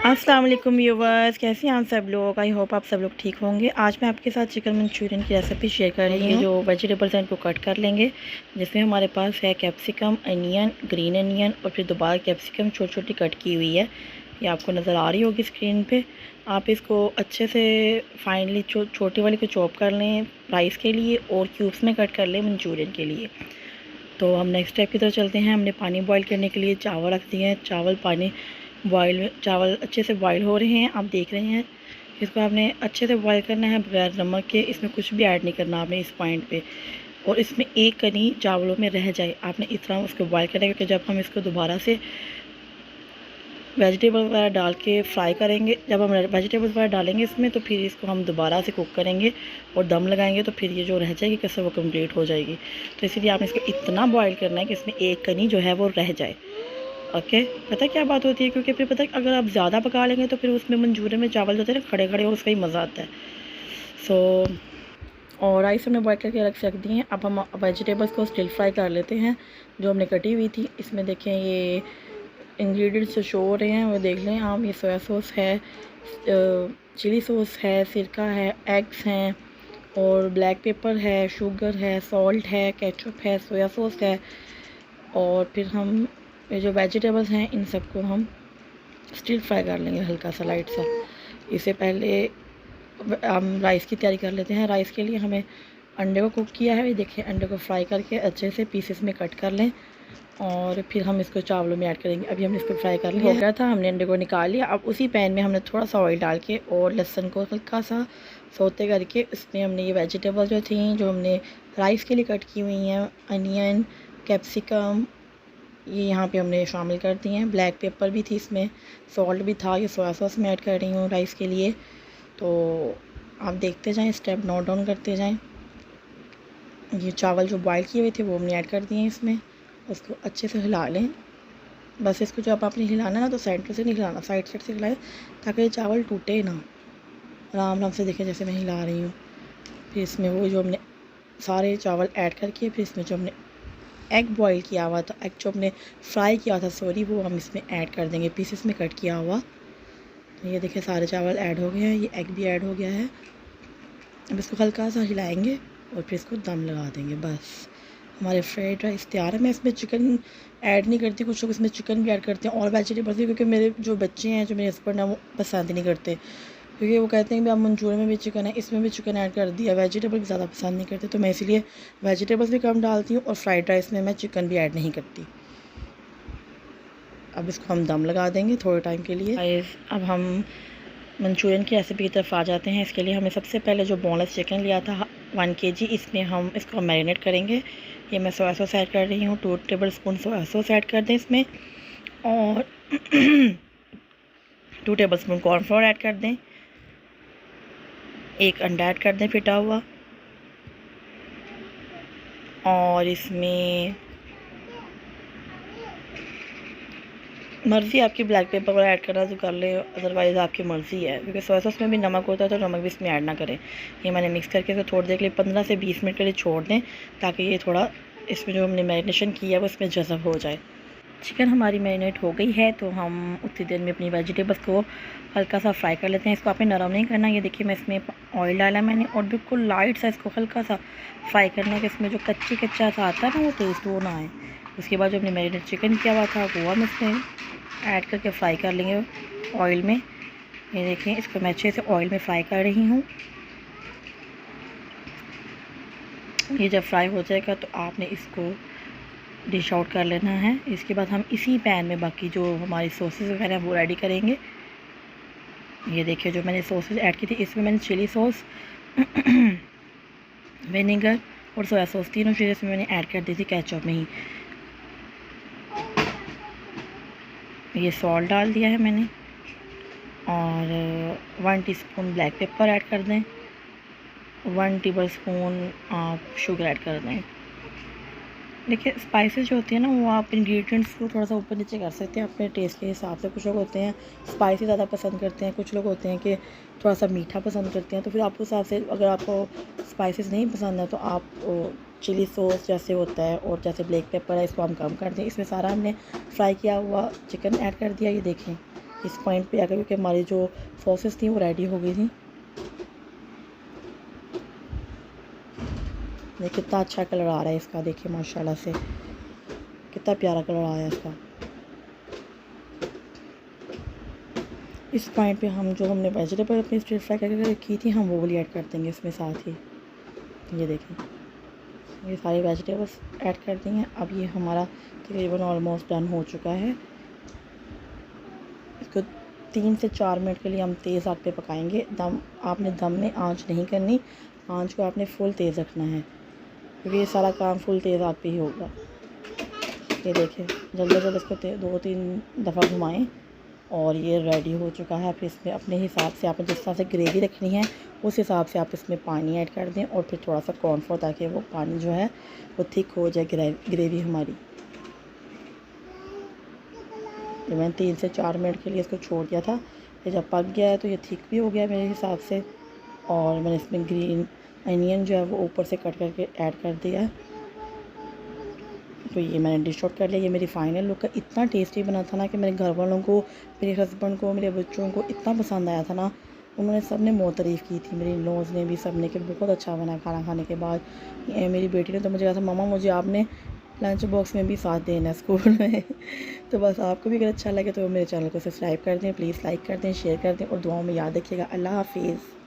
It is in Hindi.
अस्सलाम वालेकुम व्यूवर्स, कैसे हैं आप सब लोग। आई होप आप सब लोग ठीक होंगे। आज मैं आपके साथ चिकन मंचूरियन की रेसिपी शेयर कर रही हूँ। जो वेजिटेबल्स हैं इनको कट कर लेंगे, जिसमें हमारे पास है कैप्सिकम, अनियन, ग्रीन अनियन और फिर दोबारा कैप्सिकम छोटी छोटी कट की हुई है। ये आपको नज़र आ रही होगी स्क्रीन पे। आप इसको अच्छे से फाइनली छोटी वाली को चॉप कर लें राइस के लिए और क्यूब्स में कट कर लें मंचूरियन के लिए। तो हम नेक्स्ट स्टेप की तरफ चलते हैं। हमने पानी बॉईल करने के लिए चावल रख दिए हैं। चावल अच्छे से बॉईल हो रहे हैं, आप देख रहे हैं। इसको आपने अच्छे से बॉईल करना है बगैर नमक के। इसमें कुछ भी ऐड नहीं करना आपने इस पॉइंट पे। और इसमें एक कनी चावलों में रह जाए आपने इस तरह उसको बॉईल करना है, क्योंकि जब हम इसको दोबारा से वेजिटेबल वगैरह डाल के फ्राई करेंगे, जब हम वेजिटेबल्स वगैरह डालेंगे इसमें, तो फिर इसको हम दोबारा से कुक करेंगे और दम लगाएंगे, तो फिर ये जो रह जाएगी कसर वो कंप्लीट हो जाएगी। तो इसीलिए आपने इसको इतना बॉईल करना है कि इसमें एक कनी जो है वो रह जाए। ओके, पता क्या बात होती है, क्योंकि फिर पता है अगर आप ज़्यादा पका लेंगे तो फिर उसमें मंचूरियन में चावल जो होते हैं ना खड़े खड़े, और उसका ही मज़ा आता है। और राइस हमने बॉयल करके रख दिए हैं। अब हम वेजिटेबल्स को स्टिल फ्राई कर लेते हैं जो हमने कटी हुई थी। इसमें देखें ये इंग्रेडिएंट्स जो शो हो रहे हैं वो देख लें आप। ये सोया सॉस है, चिली सॉस है, सिरका है, एग्स हैं और ब्लैक पेपर है, शुगर है, सॉल्ट है, केचप है, सोया सॉस है। और फिर हम ये जो वेजिटेबल्स हैं इन सबको हम स्टिल फ्राई कर लेंगे हल्का सा लाइट सा। इससे पहले हम राइस की तैयारी कर लेते हैं। राइस के लिए हमें अंडे को कुक किया है, ये देखिए अंडे को फ्राई करके अच्छे से पीसेस में कट कर लें और फिर हम इसको चावलों में ऐड करेंगे। अभी हमने इसको फ्राई कर लिया था, हमने अंडे को निकाल लिया। अब उसी पैन में हमने थोड़ा सा ऑयल डाल के और लहसुन को हल्का सा सौते करके उसमें हमने ये वेजिटेबल जो थी जो हमने राइस के लिए कट की हुई हैं, अनियन, कैप्सिकम, ये यहाँ पे हमने शामिल कर दिए हैं। ब्लैक पेपर भी थी इसमें, सॉल्ट भी था। ये सोया सॉस मैं ऐड कर रही हूँ राइस के लिए। तो आप देखते जाएं, स्टेप नोट डाउन करते जाएं। ये चावल जो बॉयल किए हुए थे वो हमने ऐड कर दिए हैं इसमें। उसको अच्छे से हिला लें। बस इसको जब आपने हिलाना ना तो सेंटर से नहीं हिलाना, साइड साइड से हिलाएं ताकि ये चावल टूटे ना। आराम आराम से देखें जैसे मैं हिला रही हूँ। फिर इसमें वो जो हमने सारे चावल ऐड करके फिर इसमें जो हमने एग बॉईल किया हुआ था, एग जो हमने फ्राई किया था सॉरी, वो हम इसमें ऐड कर देंगे पीसेस में कट किया हुआ। तो ये देखिए सारे चावल ऐड हो गए हैं, ये एग भी ऐड हो गया है। अब इसको हल्का सा हिलाएंगे और फिर इसको दम लगा देंगे। बस हमारे फ्राइड राइस तैयार है। मैं इसमें चिकन ऐड नहीं करती, कुछ लोग इसमें चिकन भी ऐड करते हैं और वेजिटेबल्स भी, क्योंकि मेरे जो बच्चे हैं जो मेरे हस्बैंड हैं वो पसंद नहीं करते, क्योंकि वो कहते हैं कि अब मंचूरियन में भी चिकन है, इसमें भी चिकन ऐड कर दिया। वेजिटेबल भी ज़्यादा पसंद नहीं करते, तो मैं इसलिए वेजिटेबल्स भी कम डालती हूँ और फ्राइड राइस में मैं चिकन भी ऐड नहीं करती। अब इसको हम दम लगा देंगे थोड़े टाइम के लिए। अब हम मंचूरियन की रेसिपी की तरफ आ जाते हैं। इसके लिए हमें सबसे पहले जो बोनलेस चिकन लिया था 1 kg, इसमें हम इसको मैरिनेट करेंगे। ये मैं सोया सॉस ऐड कर रही हूँ, 2 टेबलस्पून सोया सॉस ऐड कर दें इसमें और 2 टेबलस्पून कॉर्नफ्लोर ऐड कर दें। एक अंडा ऐड कर दें फिटा हुआ और इसमें मर्ज़ी आपकी ब्लैक पेपर वगैरह ऐड करना तो कर ले, अदरवाइज़ आपकी मर्ज़ी है, क्योंकि सोया सॉस में भी नमक होता है तो नमक भी इसमें ऐड ना करें। ये मैंने मिक्स करके इसको थोड़ी देर के लिए 15 से 20 मिनट के लिए छोड़ दें ताकि ये थोड़ा इसमें जो हमने मैरिनेशन किया है वो इसमें जज़ब हो जाए। चिकन हमारी मैरिनेट हो गई है तो हम उतनी देर में अपनी वेजिटेबल्स को हल्का सा फ्राई कर लेते हैं। इसको आपने नरम नहीं करना। ये देखिए मैं इसमें ऑयल डाला मैंने और बिल्कुल लाइट सा इसको हल्का सा फ्राई करना है कि इसमें जो कच्चा सा आता है ना वो टेस्ट वो ना आए। उसके बाद जो हमने मैरिनेट चिकन किया हुआ था वो हम इसमें ऐड करके फ्राई कर लेंगे ऑयल में। ये देखें इसको मैं अच्छे से ऑयल में फ्राई कर रही हूँ। ये जब फ्राई हो जाएगा तो आपने इसको डिश आउट कर लेना है। इसके बाद हम इसी पैन में बाकी जो हमारी सॉसेस वगैरह वो रेडी करेंगे। ये देखिए जो मैंने सॉसेस ऐड की थी, इसमें मैंने चिली सॉस, विनेगर और सोया सॉस तीनों चीज़ें इसमें मैंने ऐड कर दी थी केचप में ही। ये सॉल्ट डाल दिया है मैंने और 1 टीस्पून ब्लैक पेपर ऐड कर दें, 1 टेबलस्पून आप शुगर ऐड कर दें। देखिए स्पाइसेस जो होती है ना वो आप इंग्रेडिएंट्स को थोड़ा सा ऊपर नीचे कर सकते हैं अपने टेस्ट के हिसाब से। कुछ लोग होते हैं स्पाइसी ज़्यादा पसंद करते हैं, कुछ लोग होते हैं कि थोड़ा सा मीठा पसंद करते हैं। तो फिर आपको हिसाब से अगर आपको स्पाइसेस नहीं पसंद है तो आप चिली सॉस जैसे होता है और जैसे ब्लैक पेपर है इसको हम कम कर दें। इसमें सारा हमने फ्राई किया हुआ चिकन ऐड कर दिया। ये देखें इस पॉइंट पे आकर क्योंकि हमारी जो सॉसेस थी वो रेडी हो गई थी। ये कितना अच्छा कलर आ रहा है इसका, देखिए माशाल्लाह से कितना प्यारा कलर आया है इसका। इस पॉइंट पे हम जो हमने वेजिटेबल अपनी स्टिर फ्राई करके की थी हम वो वाली ऐड कर देंगे इसमें साथ ही। ये देखें ये सारी वेजिटेबल्स ऐड कर दी हैं। अब ये हमारा तकरीबन ऑलमोस्ट डन हो चुका है। इसको 3 से 4 मिनट के लिए हम तेज़ आग पे पकाएंगे। आपने दम में आंच नहीं करनी, आंच को आपने फुल तेज़ रखना है क्योंकि ये सारा काम फुल तेज़ आग पे ही होगा। ये देखें जल्दी जल्दी इसको 2-3 दफ़ा घुमाएं और ये रेडी हो चुका है। फिर इसमें अपने हिसाब से आपने जिस तरह से ग्रेवी रखनी है उस हिसाब से आप इसमें पानी ऐड कर दें और फिर थोड़ा सा कॉर्नफ्लोर ताकि वो पानी जो है वो थिक हो जाए ग्रेवी हमारी। तो मैंने 3 से 4 मिनट के लिए इसको छोड़ दिया था। ये जब पक गया है तो ये थिक भी हो गया मेरे हिसाब से। और मैंने इसमें ग्रीन अनियन जो है वो ऊपर से कट करके ऐड कर दिया है। तो ये मैंने डिश आउट कर लिया। ये मेरी फ़ाइनल लुक है। इतना टेस्टी बना था ना कि मेरे घर वालों को, मेरे हस्बैंड को, मेरे बच्चों को इतना पसंद आया था ना, उन्होंने सब ने बहुत तारीफ़ की थी। मेरी इन-लॉज़ ने भी, सब ने, कि बहुत अच्छा बना खाना खाने के बाद। मेरी बेटी ने तो मुझे कहा था मम्मा मुझे आपने लंच बॉक्स में भी साथ देना है स्कूल में। तो बस आपको भी अगर अच्छा लगे तो मेरे चैनल को सब्सक्राइब कर दें, प्लीज़ लाइक कर दें, शेयर कर दें और दुआओं में याद रखिएगा। अल्लाह हाफ़िज़।